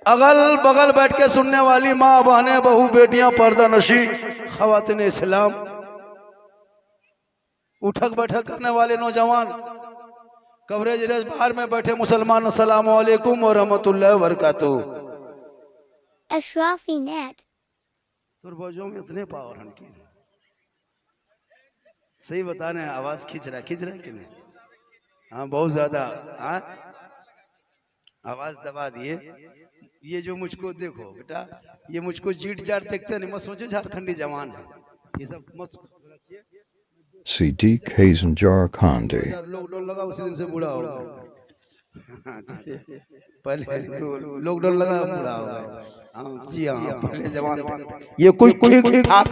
अगल बगल बैठ के सुनने वाली माँ बहनें बहू बेटियां पर्दा नशी खवातीन इस्लाम, उठक बैठक करने वाले नौजवान, कवरेज रेस बाहर में बैठे मुसलमान, अस्सलाम वालेकुम व रहमतुल्लाहि व बरकातहू। अशराफी नेट तुरबोजों में इतने पावर हैं कि सही बता रहे हैं, आवाज खींच रहा है कि नहीं? हाँ बहुत ज्यादा। हाँ आवाज दबा दिए। ये जो मुझको देखो बेटा, ये मुझको जीट जाट देखते नहीं, मत सोचो झारखंडी जवान है, ये सब मत रखिए। Siddiq Hazen Jharkhandi. लॉकडाउन लगा उसी दिन से बूढ़ा हो गया। पहले लॉकडाउन लगा बूढ़ा हो गया। हाँ जी हाँ, पहले जवान थे। ये कोई ठीक ठाक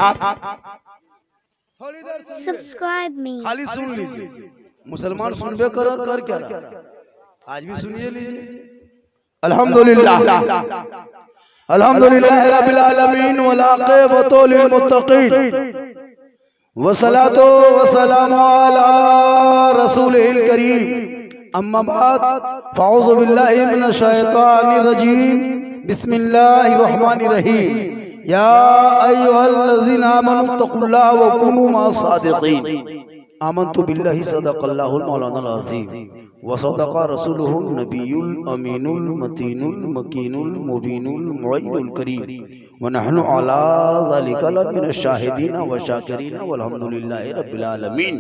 थोड़ी देर सब्सक्राइब मी खाली सुन लीजिए। मुसलमान सुनबे कर क्या रहा? आज भी सुनिए लीजिए। अल्हम्दुलिल्लाह अल्हम्दुलिल्लाह रब्बिल आलमीन वल आक़िबतु लिल मुत्तक़ीन वसलातो वसलामु अला रसूलिल करीम अम्मा बाद फ़अऊज़ु बिल्लाहि मिनश शैतानिर रजीम बिस्मिल्लाहिर रहमानिर रहीम या अय्युहल्लज़ीना आमनु तक़ुल्लाह व कुनू मअस सादिक़ीन आमन्तु बिल्लाहि सदक़ल्लाहुल मौलानाल अज़ीम व सदक़ा रसूलुहुन नबियुल अमीनुल मतीनुल मकीनुल मुबीनुल मुइनुल करीम व नहनु अला ज़ालिका लमिनश शाहिदीन व शाकिरीन वल्हम्दुलिल्लाहि रब्बिल आलमीन।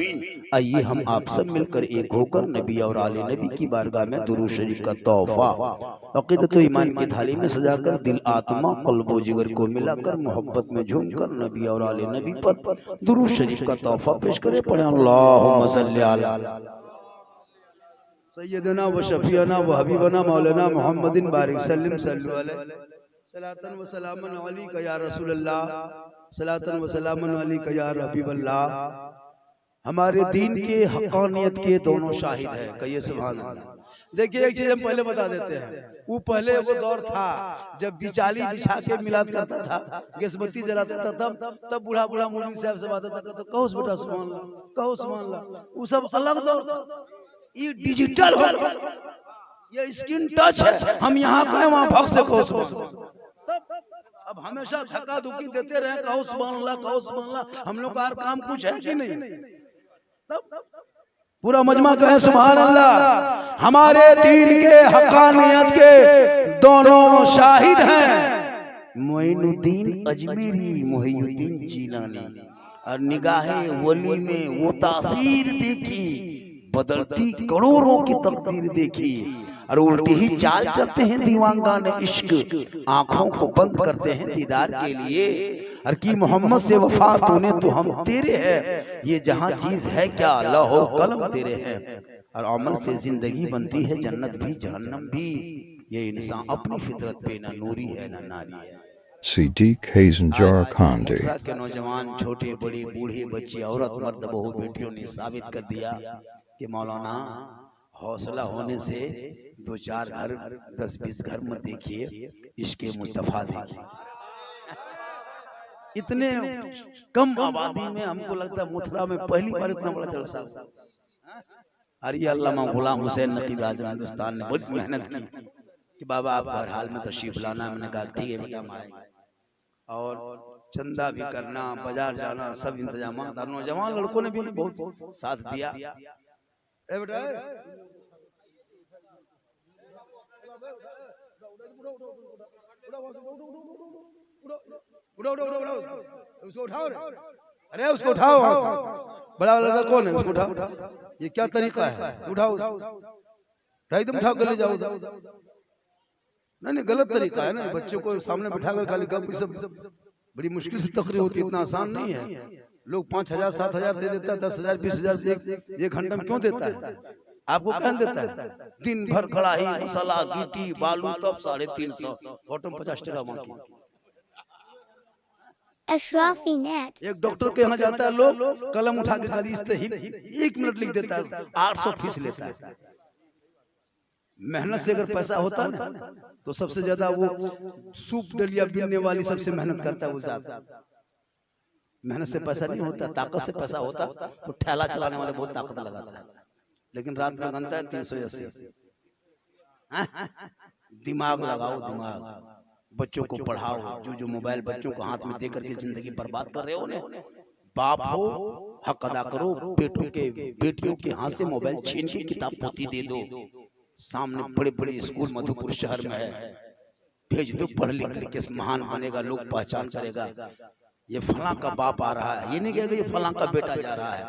आइए हम आप सब मिलकर एक होकर नबी और आले नबी की बारगाह में दुरूद शरीफ का तोहफा अक़ीदत ईमान की थाली में सजाकर दिल आत्मा क़ल्ब व जिगर को मिलाकर मोहब्बत में झूमकर नबी और आले नबी पर दुरूद शरीफ का तोहफा पेश करें। पढ़ें अल्लाहुम्मा सल्लि अला सय्यदना व शफीअना व हबीबना मौलाना मुहम्मदिन बारिक सल्लम सल्लल्लाहु अलैहि सलातन व सलामन अलैका या रसूलल्लाह सलातन व सलामन अलैका या हबीबल्लाह। हमारे दीन के हक़ानियत के दोनों शाहिद है, कहिए सुभान अल्लाह। देखिए एक चीज हम पहले बता देते हैं, वो पहले वो दौर था जब बिचाली बिछा के मिलाद करता था, गैसबत्ती जलाता था, तब बूढ़ा बूढ़ा मौलवी साहब से बात था, तो कहो बेटा सुभान अल्लाह, कहो सुभान अल्लाह। वो सब अलग दौर था। ये डिजिटल हो, ये स्क्रीन टच है, हम यहाँ कहें वहाँ भग से कहो सुभान अल्लाह। अब हमेशा धक्का धुक्की देते रहे, कहो सुभान अल्लाह, कहो सुभान अल्लाह। हम लोग का हर काम कुछ है कि नहीं? पूरा मजमा कहे सुभान अल्लाह। हमारे दीन के हक़ानियत के दोनों शाहिद हैं, मोइनुद्दीन अजमेरी मोहियुद्दीन जीलानी। और निगाहे वली में वो तासीर देखी, बदलती करोड़ों की तकदीर देखी, और उल्टी ही चाल चलते हैं दीवानगान इश्क, आंखों को बंद करते हैं दीदार के लिए। और की मोहम्मद से वफा तूने तो हम तेरे हैं, ये जहां चीज है क्या लौह कलम तेरे हैं। और अमल से जिंदगी बनती है जन्नत भी जहन्नम भी, ये इंसान अपनी फितरत पे ना नूरी है ना नारी है। Siddiq Hazen Jharkhandi. के नौजवान, छोटे बड़े, बूढ़े बच्चे, औरत मर्द बहू बेटियों ने साबित कर दिया कि मौलाना हौसला होने से 2-4 घर 10-20 घर मत देखिए, इसके मुस्तफा देखिए। इतने कम आबादी में हमको लगता है मथुरा में पहली बार इतना बड़ा जलसा। और ये अल्लामा गुलाम हुसैन नकीब आज़म हिंदुस्तान ने बहुत मेहनत की कि बाबा आप हर हाल में तशरीफ लाना। मैंने कहा ठीक है बेटा, और चंदा भी करना, बाजार जाना, सब इंतजाम। और नौजवान लड़कों ने भी बहुत साथ दिया। उसको उठाओ, अरे उसको उठाओ। बड़ा लड़का कौन है? उसको उठाओ। ये क्या तरीका है? उठाओ, एकदम उठाओ के ले जाओ। नहीं गलत तरीका है ना, बच्चों को सामने बिठाकर खाली गप सब बड़ी मुश्किल से तकरीर होती है, इतना आसान नहीं है। लोग 5,000 7,000 दे देता है, 10,000 20,000 एक घंटे में क्यों देता है? आपको कौन देता है? दिन भर कड़ाही मसाला गिट्टी बालू तब 350 फोटो में 50 टका मांगी। अशराफी नेट एक डॉक्टर के यहाँ जाता है, लोग कलम उठा के खाली 1 मिनट लिख देता है, 800 फीस लेता है। मेहनत से अगर पैसा होता ना तो सबसे ज्यादा वो सूप डलिया बीनने वाली सबसे मेहनत करता है, वो ज्यादा। मेहनत से पैसा नहीं होता, ताकत से पैसा होता तो ठेला चलाने वाले बहुत ताकत लगाता है, लेकिन रात में बनता है 380। दिमाग लगाओ, दिमाग, बच्चों को पढ़ाओ। जो मोबाइल बच्चों को हाथ में दे करके जिंदगी बर्बाद कर रहे हो ने, बाप हो हक अदा करो, बेटियों के हाथ से मोबाइल छीन के किताब पोती दे दो। सामने बड़े बड़े स्कूल मधुपुर शहर में है, भेज दो, पढ़ लिख करके महान बनेगा, लोग पहचान करेगा ये फलां का बाप आ रहा है। ये नहीं कहेगा ये फलां का बेटा जा रहा है।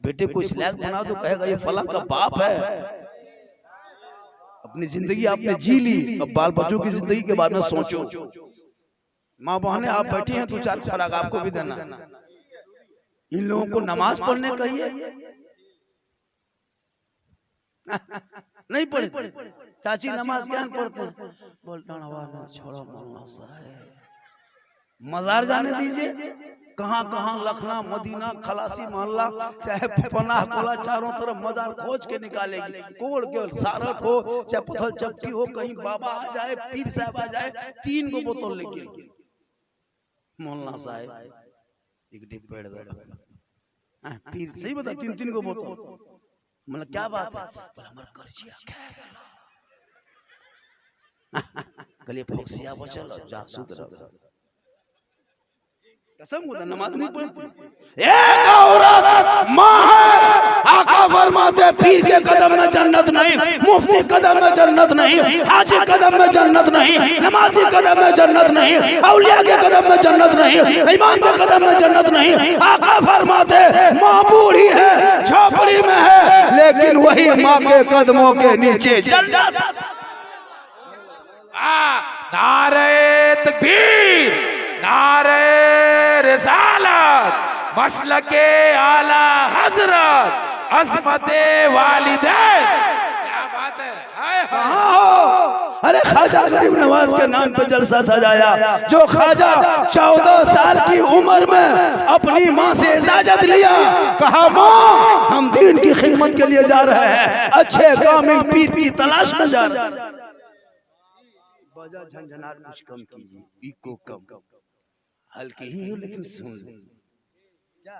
बेटे को इस लायक बना दो, कहेगा ये फलां का बाप है। अपनी जिंदगी आपने जी ली, अब बाल बच्चों की जिंदगी के बारे में सोचो। माँ बहने आप बैठी हैं, 2-4 खुराक आपको भी देना। इन लोगों को नमाज पढ़ने कहिए, नहीं पढ़े। चाची नमाज क्या पढ़ते हैं? छोड़ो मौलाना साहब, मजार जाने दीजिए। कहाँ कहाँ लखना, मदीना, खलासी मोहल्ला, चाहे पनाह कोला, चारों तरफ मजार खोज के निकालेगी, कोड़ के सारट हो, चाहे पत्थर चपटी हो, कहीं बाबा आ जाए, पीर साहब आ जाए, 3 को बोतल लेके मौलाना साहब एक डिप पेड़ दे पीर, सही बता, 3 को बोतल, मतलब क्या बात है? हमार कर्जिया कलिए फोक्सिया बचल जा सुधर कसम खुदा नमाज नहीं पढ़ती। एक औरत माँ है, आका फरमाते पीर के कदम में जन्नत नहीं, मुफ्ती कदम में जन्नत नहीं, हाजी कदम में जन्नत नहीं, नमाजी कदम में जन्नत नहीं, औलिया के कदम में जन्नत नहीं, इमाम के कदम में जन्नत नहीं। आका फरमाते माँ बूढ़ी है, झोपड़ी में है, लेकिन वही माँ के कदमों के नीचे जन्नत। नारे तकबीर, नारे रिसालत, मसलके आला हजरत, अज़मते वालिदैन। क्या बात है? कहाँ हो? अरे ख्वाजा गरीब नवाज के नाम पे जलसा सजाया। जो ख्वाजा 14 साल की उम्र में अपनी माँ से इजाजत लिया, कहा माँ हम दीन की खिदमत के लिए जा रहे हैं, अच्छे कामिल पीर की तलाश में जा रहे हैं। बजा झंझनाट कुछ कम कीजिए, इको कम, हल्की ही हो लेकिन सुन ले। क्या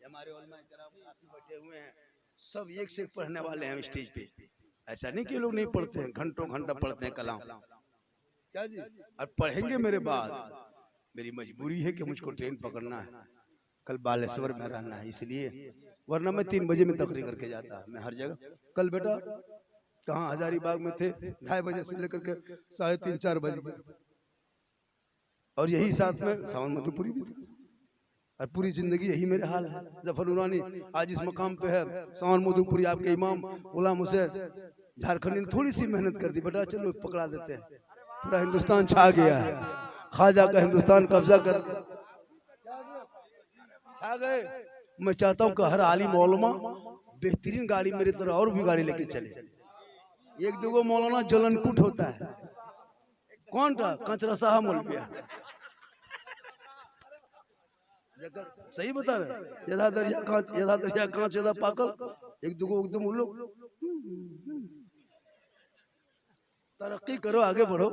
हमारे उलमा किराम बैठे हुए हैं, सब एक से एक पढ़ने वाले हैं स्टेज पे। ऐसा नहीं कि लोग नहीं पढ़ते हैं, घंटों घंटा पढ़ते हैं कलाम, क्या जी? और पढ़ेंगे मेरे बाद। मेरी मजबूरी है कि मुझको ट्रेन पकड़ना है, कल बालेश्वर में रहना है, इसलिए, वरना मैं 3 बजे में तकरीर करके जाता। मैं हर जगह, कल बेटा कहाँ हजारीबाग में थे, 2:30 बजे से लेकर के 3:30-4 बजे, और यही साथ में सावन मधुपुरी भी था। और पूरी जिंदगी यही मेरे हाल है। जफर नूरानी आज इस मकाम पे है, सावन मधुपुरी आपके इमाम गुलाम हुसैन झारखंडी ने थोड़ी सी मेहनत कर दी, बेटा चलो पकड़ा देते हैं। पूरा हिंदुस्तान छा गया है, ख्वाजा का हिंदुस्तान कब्जा कर छा गए। मैं चाहता हूँ कि हर आलिम मौलमा बेहतरीन गाड़ी मेरी तरह और भी गाड़ी लेके चले। 1-2 मौलाना जलनकुट होता है, कौन था? कंचरा साहब मौलविया, सही बता रहे, यदा दरिया कांच यदा पाकल, 1-2 एकदम उल्लू। तरक्की करो, आगे बढ़ो।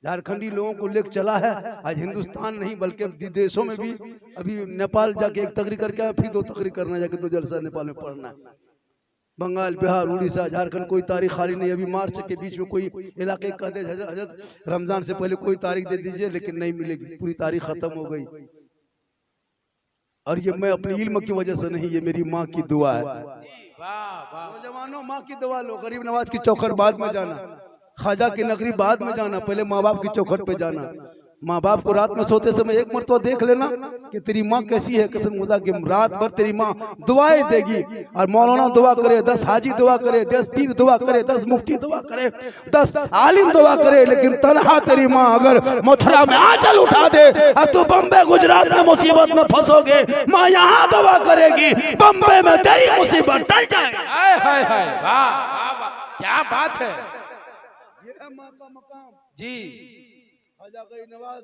झारखंडी लोगों को लेकर चला है आज हिंदुस्तान नहीं बल्कि विदेशों में भी। अभी नेपाल जाके एक तकरीर करके आया, फिर 2 तकरीर करना, जाके 2 जलसा नेपाल में पढ़ना है। बंगाल, बिहार, उड़ीसा, झारखंड कोई तारीख खाली नहीं। अभी मार्च के बीच में कोई इलाके कह दे हजरत रमजान से पहले कोई तारीख दे दीजिए, लेकिन नहीं मिलेगी, पूरी तारीख खत्म हो गई। और ये मैं अपनी इल्म की वजह से नहीं, ये मेरी माँ की दुआ है। नौजवानों माँ की दुआ लो। गरीब नवाज की चौखट बाद में जाना, ख्वाजा की नगरी बाद में जाना, पहले माँ बाप की चौखट पे जाना। माँ बाप को रात में सोते समय एक मरतबा देख लेना कि तेरी माँ कैसी है। कसम खुदा की रात भर तेरी माँ दुआएं देगी, और मौलाना दुआ करे, 10 हाजी दुआ करे, 10 पीर दुआ करे, 10 मुफ्ती दुआ करे, 10 आलिम दुआ करे, लेकिन तन्हा तेरी माँ अगर मथुरा में आंचल उठा दे और तू बम्बे गुजरात में मुसीबत में फंसोगे, माँ यहाँ दुआ करेगी बम्बे में तेरी मुसीबत टल जाए। वाह, क्या बात है। ये है माँ का मकाम जी। ख्वाजा गरीब नवाज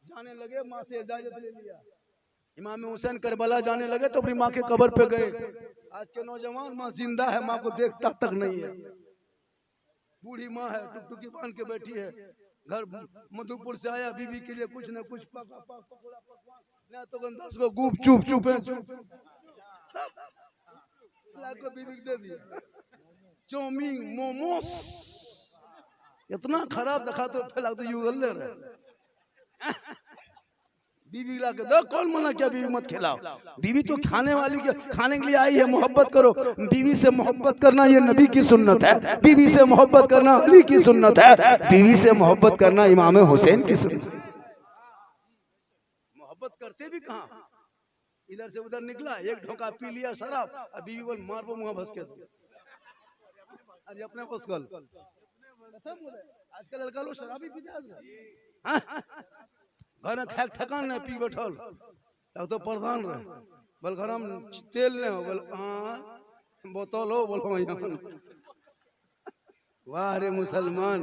जाने लगे, माँ से इजाजत ले लिया। इमाम हुसैन करबला जाने लगे तो अपनी माँ के कब्र पे गए। आज के नौजवान माँ जिंदा है, माँ को देखता तक नहीं है। बूढ़ी माँ है, टुकटुकी बांध के बैठी है। घर मधुपुर से आया, बीवी के लिए कुछ न कुछ पकवान, तो 10 को गुप चुप बीवी दे दिया। चाउमीन, मोमोस, इतना खराब दिखा तो फैला तो युगल ले रहे। बीवी ला के दो, कौन मना किया बीवी मत खिलाओ? बीवी तो खाने वाली के खाने के लिए आई है, मोहब्बत करो। बीवी से मोहब्बत करना ये नबी की सुन्नत है, बीवी से मोहब्बत करना अली की सुन्नत है, बीवी से मोहब्बत करना इमाम हुसैन की सुन्नत। मोहब्बत करते भी कहाँ, इधर से उधर निकला, एक ढोका पी लिया शराब, अब बीवी बोल मार वो मुँह भस के। अरे अपने पोस्कल आजकल लड़का लोग शराबी पीते, घर में खैक ठकान नहीं पी बैठल, तो प्रधान रहे बोल घर में तेल नहीं हो, बोल बोतल हो, बोल वाह रे मुसलमान,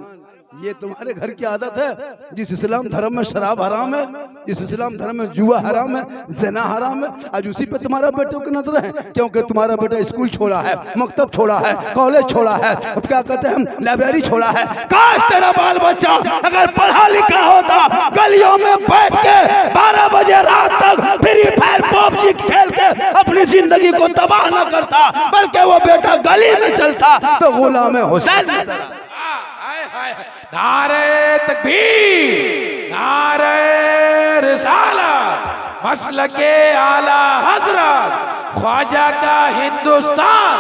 ये तुम्हारे घर की आदत है। जिस इस्लाम धर्म में शराब हराम है, जिस इस्लाम धर्म में जुआ हराम है, ज़िना हराम है, आज उसी पे तुम्हारा बेटों की नजर है, क्योंकि तुम्हारा बेटा स्कूल छोड़ा है, मकतब छोड़ा है, कॉलेज छोड़ा है, अब क्या कहते हैं हम लाइब्रेरी छोड़ा है। काश तेरा बाल बच्चा अगर पढ़ा लिखा होता, गलियों में बैठ के 12 बजे रात तक फ्री फायर पबजी खेल के अपनी जिंदगी को तबाह न करता, बल्कि वो बेटा गली में चलता तो गुलाम हुसैन। नारे तकबीर, नारे रिसालत, मसलके आला हजरत, ख्वाजा का हिंदुस्तान।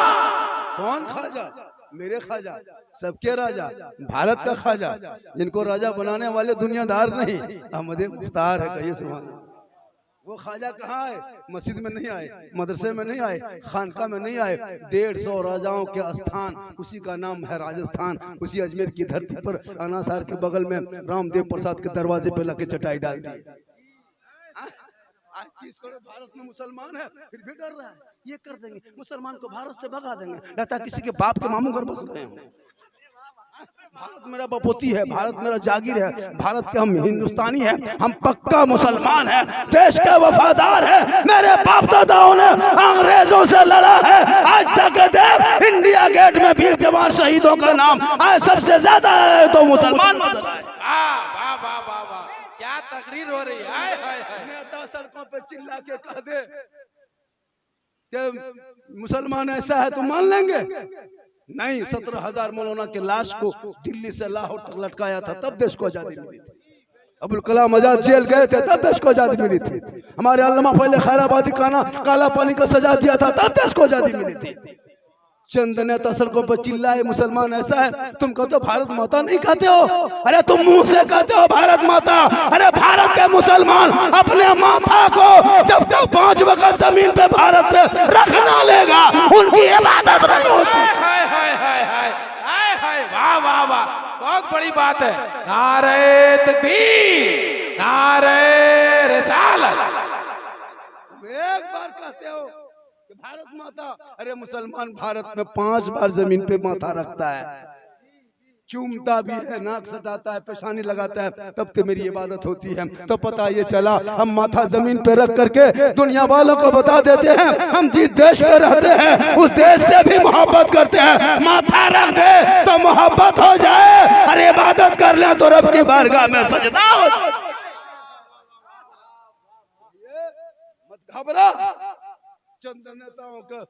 कौन ख्वाजा? मेरे ख्वाजा, सबके राजा, भारत का ख्वाजा, जिनको राजा बनाने वाले दुनियादार नहीं, अहमद मुख्तार है। कहिए सुभान अल्लाह। वो ख्वाजा कहाँ है? मस्जिद में नहीं आए, मदरसे में नहीं आए, खानका में नहीं आए, 150 राजाओं के स्थान, उसी का नाम है राजस्थान। उसी अजमेर की धरती पर अनासार के बगल में रामदेव प्रसाद के दरवाजे पे लगे चटाई डाल दी। आज 30 करोड़ भारत में मुसलमान है, फिर भी डर रहा है, ये कर देंगे मुसलमान को भारत से भगा देंगे, लगता है किसी के बाप के मामू घर बस गए हों। भारत मेरा बपोती है, भारत मेरा जागीर है, भारत के हम हिंदुस्तानी हैं, हम पक्का मुसलमान हैं, देश के वफादार हैं। मेरे बाप दादाओं ने अंग्रेजों से लड़ा है, आज तक देख इंडिया गेट में वीर जवान शहीदों का नाम आज सबसे ज्यादा है तो मुसलमान नजर आए। वाह वाह वाह वाह, क्या तकरीर हो रही है। नेता सड़कों पे चिल्ला के कह दे कि मुसलमान ऐसा है तो मान लेंगे? नहीं, 17,000 मौलाना के लाश को दिल्ली से लाहौर तक लटकाया था, तब देश को आजादी मिली थी। अबुल कलाम आजाद जेल गए थे, तब देश को आजादी मिली थी। हमारे अल्लामा फैले खैराबादी काला पानी का सजा दिया था, तब देश को आजादी मिली थी। चंद नेता सड़कों पर चिल्लाए मुसलमान ऐसा है, तुम कहते हो भारत माता नहीं कहते हो? अरे तुम मुंह से कहते हो भारत माता, अरे भारत के मुसलमान अपने माता को जब तक 5 वक्त जमीन पे भारत पे रखना लेगा, उनकी इबादत नहीं होती। वाह वाह वाह, बहुत बड़ी बात है। नारे तकबीर, नारे रिसालत। एक बार कहते हो कि भारत माता, अरे मुसलमान भारत में 5 बार जमीन पे माथा रखता है, चूमता भी है, नाक सटाता है, पेशानी लगाता है, तब तो मेरी इबादत होती है। तो पता ये चला हम माथा जमीन पे रख करके दुनिया वालों को बता देते हैं हम जिस देश में रहते हैं उस देश से भी मोहब्बत करते हैं। माथा रख दे तो मोहब्बत हो जाए, अरे इबादत कर ले तो रब की बारगाह में सजदा हो जाए। मत घबरा, चंद नेताओं का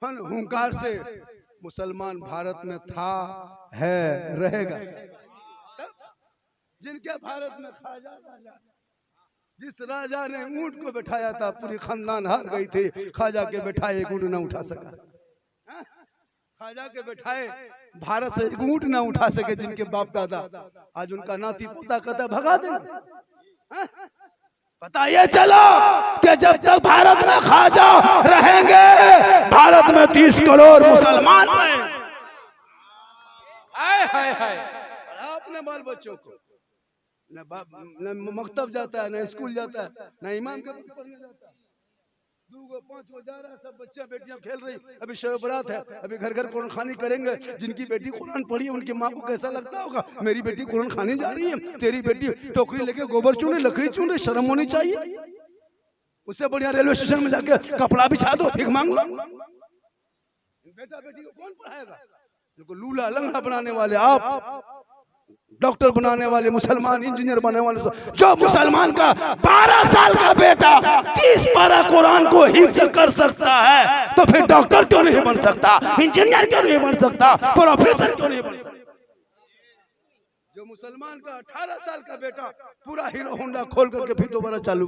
हुंकार से मुसलमान भारत में था, है, रहेगा। जिनके भारत में ख्वाजा राजा, जिस राजा ने ऊंट को बैठाया था पूरी खानदान हार गई थी, ख्वाजा के बैठाए एक ऊंट न उठा सका। ख्वाजा के बैठाए भारत से एक ऊंट न उठा सके जिनके बाप दादा, आज उनका नाती पोता कहता भगा देंगे। पता ये चलो कि जब तक भारत में ख्वाजा रहेंगे, भारत में 30 करोड़ मुसलमान रहेंगे। अपने बाल बच्चों को न मकतब जाता है, न स्कूल जाता है, न इमाम के पढ़ने जाता है, 2 5 जा रहा है, सब बच्चे बेटियां खेल रही। अभी शब बरात है, अभी घर घर कुरान खानी करेंगे। जिनकी बेटी कुरान पढ़ी उनकी माँ को कैसा लगता होगा, मेरी बेटी कुरान खानी जा रही है, तेरी बेटी टोकरी लेके गोबर चुन रही, लकड़ी चुन रही, शर्म होनी चाहिए। उससे बढ़िया रेलवे स्टेशन में जाके कपड़ा बिछा दो, भीख मांग लो। बेटा बेटी को कौन पढ़ाएगा? लूला लंगड़ा बनाने वाले आप, डॉक्टर बनाने वाले मुसलमान, इंजीनियर बनाने वाले, जो मुसलमान का 12 साल का बेटा 30 पारा कुरान को हिफ्ज कर सकता है, तो फिर डॉक्टर क्यों नहीं बन सकता, इंजीनियर क्यों नहीं बन सकता, प्रोफेसर क्यों नहीं बन सकता? जो मुसलमान का 18 साल का बेटा पूरा हीरो होंडा खोल करके फिर दोबारा चालू,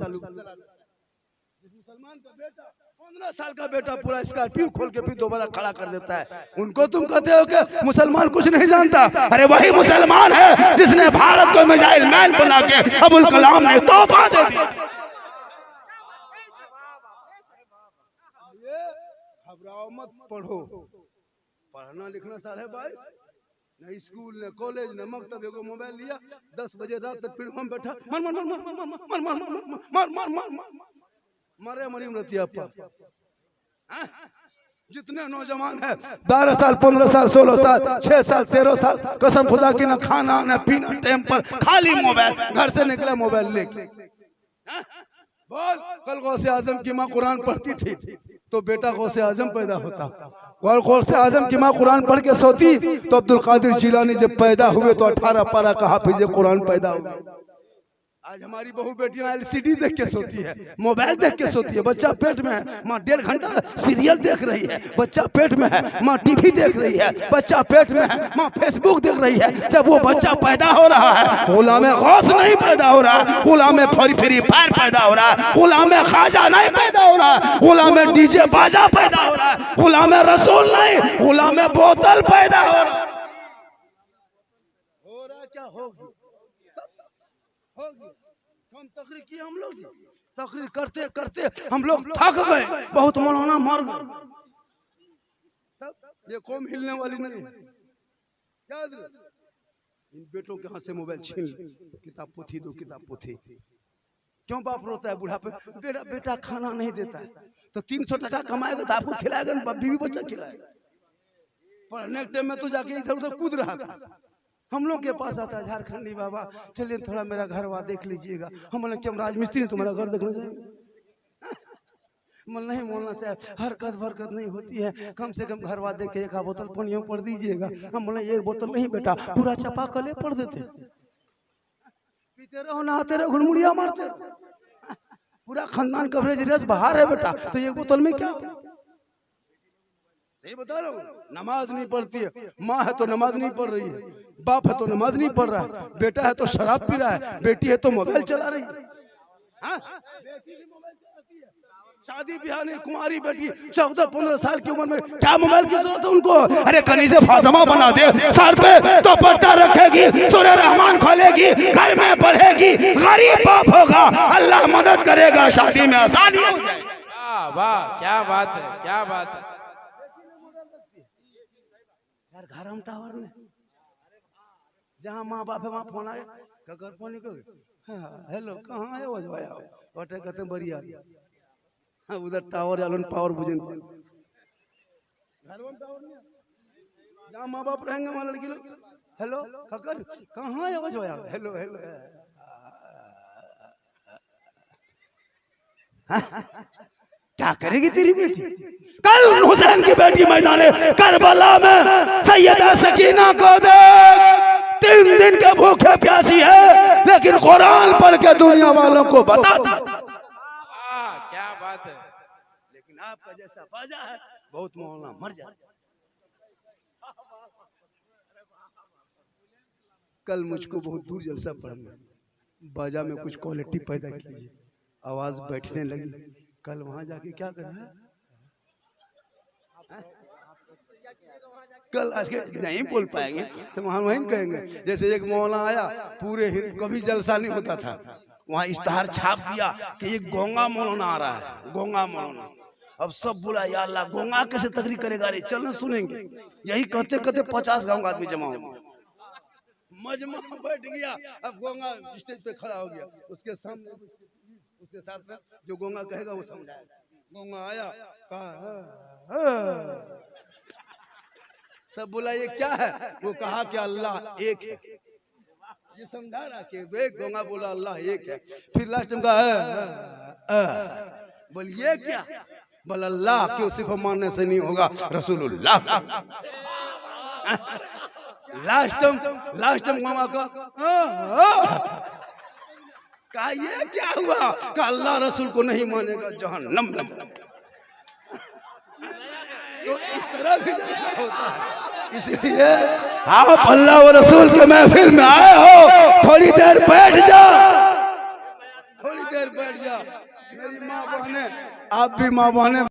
मुसलमान का बेटा 15 साल का बेटा पूरा स्कॉर्पियो खोल के फिर दोबारा खड़ा कर देता है। उनको तुम कहते हो कि मुसलमान कुछ नहीं जानता। अरे वही मुसलमान है जिसने भारत को मिसाइल मैन बना के अबुल कलाम ने तोहफा दे दिया। घबराओ मत, पढ़ो। पढ़ना लिखना साढ़े 22, न स्कूल न कॉलेज न मकतब, एगो मोबाइल लिया 10 बजे रात तक फिर हम बैठा मर मर मर मर मर मर मर मर मर मर मर मरे मरीम रतिया पर। जितने नौजवान है 12 साल 15 साल 16 साल 6 साल 13 साल, कसम खुदा की, ना खाना ना पीना टाइम पर, खाली मोबाइल, घर से निकले मोबाइल लेके। बोल, कल गौसे आजम की माँ कुरान पढ़ती थी तो बेटा गौसे आजम पैदा होता। गौसे आजम की माँ कुरान पढ़ के सोती तो अब्दुल कादिर जिलानी जब पैदा हुए तो 18 पारा का हाफिज कुरान पैदा हुआ। आज हमारी बहू बेटियां एलसीडी देख के सोती है, मोबाइल देख के सोती है। बच्चा पेट में है, माँ 1.5 घंटा सीरियल देख रही है। बच्चा पेट में है, माँ टीवी देख रही है। बच्चा पेट में है, माँ फेसबुक देख रही है। जब वो बच्चा पैदा हो रहा है, गुलाम गौस नहीं पैदा हो रहा, गुलाम फ्री फायर पैदा हो रहा, गुलाम खाजा नहीं पैदा हो रहा, गुलाम डीजे बाजा पैदा हो रहा, गुलाम रसूल नहीं, गुलाम बोतल पैदा हो रहा। क्या होगी? हम तकरीर किए, हम लोग तकरीर करते करते हम लोग थक गए, बहुत मौलाना मर गए। ये कौम हिलने वाली नहीं। क्या इन बेटों के हाथ से मोबाइल छीन ले, किताब पोथी दो, किताब पोथी। क्यों बाप रोता है बुढ़ापे? बेटा बेटा खाना नहीं देता है तो 300 टका कमाएगा तो आपको खिलाएगा ना, बीवी बच्चा खिलाएगा। पढ़ने के टाइम में तो जाके इधर उधर कूद रहा था। हम लोग के पास आता है झारखंडी बाबा, चलिए थोड़ा मेरा घर वा देख लीजिएगा। हम बोले कि हम राजमिस्त्री तुम्हारा घर देखने जाएंगे? नहीं मौलाना साहब, हरकत बरकत नहीं होती है, कम से कम घर वा देख के 1 बोतल पानी पड़ दीजिएगा। हम बोले 1 बोतल नहीं बेटा, पूरा चपा कले पड़ देते, पीते रहो नहाते रहो घुड़मुड़िया मारते रहो, पूरा खानदान कवरेज रेस बाहर है बेटा, तो 1 बोतल में क्या? सही बता रहा हूँ। नमाज नहीं पढ़ती है, माँ है तो नमाज नहीं पढ़ रही है, बाप है तो नमाज नहीं पढ़ रहा है, बेटा है तो शराब पी रहा है, बेटी है तो मोबाइल चला रही है। शादी ब्याह नहीं, कुंवारी बेटी 14-15 साल की उम्र में क्या मोबाइल की जरूरत है उनको? अरे कनीज़े फातिमा बना दे, सर पे तो पट्टा रखेगी, सूरह रहमान खोलेगी, घर में पढ़ेगी, गरीब बाप होगा, अल्लाह मदद करेगा, शादी में आसानी हो जाएगी। वाह, क्या बात है, क्या बात है। यार घर हम टावर में जहाँ माँ बाप है वहाँ फोन आए, घर फोन हेलो कहाँ है वो कहते हैं बढ़िया। हाँ उधर टावर यालन पावर बुझे जहाँ माँ बाप रहेंगे वहाँ लड़की लोग हेलो ककर कहाँ है वो हेलो हेलो। क्या करेगी तेरी बेटी? कल हुसैन की बेटी मैदान करबला में सैयदा सकीना को देख, 3 दिन के भूखे प्यासी है लेकिन कुरान पढ़ के दुनिया वालों को बता दो। क्या बात है। लेकिन आपका जैसा बाजा है बहुत मौलाना मर जाए। कल मुझको बहुत दूर जलसा पढ़ना, बाजा में कुछ क्वालिटी पैदा कीजिए, आवाज बैठने लगी। कल वहां जाके क्या करना है? कल आज के नहीं बोल पाएंगे तो वहां वहीं कहेंगे। जैसे एक मौलाना आया, पूरे हिंद कभी जलसा नहीं होता था, वहां इश्तहार छाप दिया कि ये गोंगा मौलाना आ रहा है, गोंगा मौलाना। अब सब बोला या अल्लाह गोंगा कैसे तकरीर करेगा रे, चलना सुनेंगे। यही कहते कहते 50 गांव का आदमी जमा हो गया, मजमा बैठ गया। अब गोंगा स्टेज पे खड़ा हो गया, उसके सामने उसके साथ में जो गोंगा कहेगा वो समझाएगा। गोंगा आया कहा सब बोला ये क्या है? वो कहा कि अल्लाह एक है। ये समझा रहा कि एक गोंगा बोला अल्लाह एक है। फिर लास्ट में कहा बोल ये क्या? बोल अल्लाह क्यों सिर्फ मानने से नहीं होगा, रसूलुल्लाह। लास्ट गोंगा का ये क्या हुआ? का अल्लाह रसूल को नहीं मानेगा जहन्नम में। तो इस तरह भी जैसा होता है। इसलिए आप अल्लाह व रसूल के महफिल में आए हो, थोड़ी देर बैठ जा, थोड़ी देर बैठ जा। मेरी माँ बहने, आप भी माँ बहने